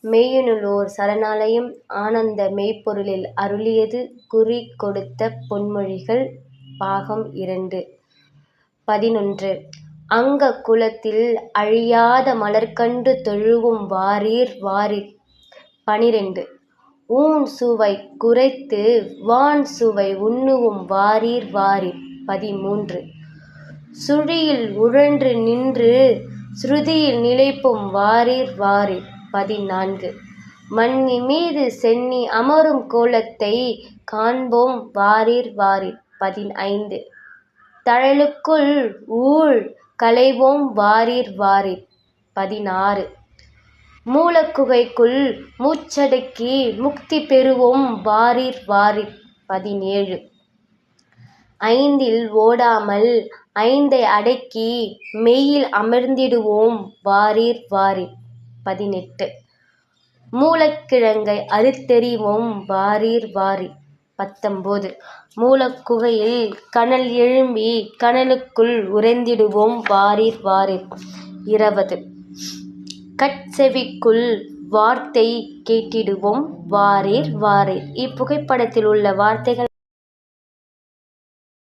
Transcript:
மெய்யினுளோர் சரணாலயம் ஆனந்த மெய்ப்பொருளில் அருளியது குறி கொடுத்த பொன்மொழிகள் பாகம் 2 11 அங்க குலத்தில் அழியாத மலர்கண்டு தொழுவும் வாரீர் வாரீர் 12 ஊன் சுவை குறைத்து வான் சுவை உண்ணுவும் வாரீர் வாரீர் 13 சுழியில் உழன்று நின்று ஸ்ருதியில் நிலைப்பும் வாரீர் வாரீர் 14 மண்ணி மீது சென்னி அமரும் கோலத்தை காண்போம் வாரீர் வாரீர் 15 தழலுக்குள் ஊழ் களைவோம் வாரீர் வாரீர் 16 மூலக்குகைக்குள் மூச்சடக்கி முக்தி பெறுவோம் வாரீர் வாரீர் 17 ஐந்தில் ஓடாமல் ஐந்தை அடக்கி மெய்யில் அமர்ந்திடுவோம் வாரீர் வாரீர் 18 மூலக்கிழங்கை அறுத்தெறிவோம் வாரீர் வாரீர் 19 மூலக்குகையில் கனல் எழும்பி கனலுக்குள் உறைந்திடுவோம் வாரீர் வாரீர் 20 கட்செவிக்குள் வார்த்தை கேட்டிடுவோம் வாரீர் வாரீர். இப்புகைப்படத்தில் உள்ள வார்த்தைகள்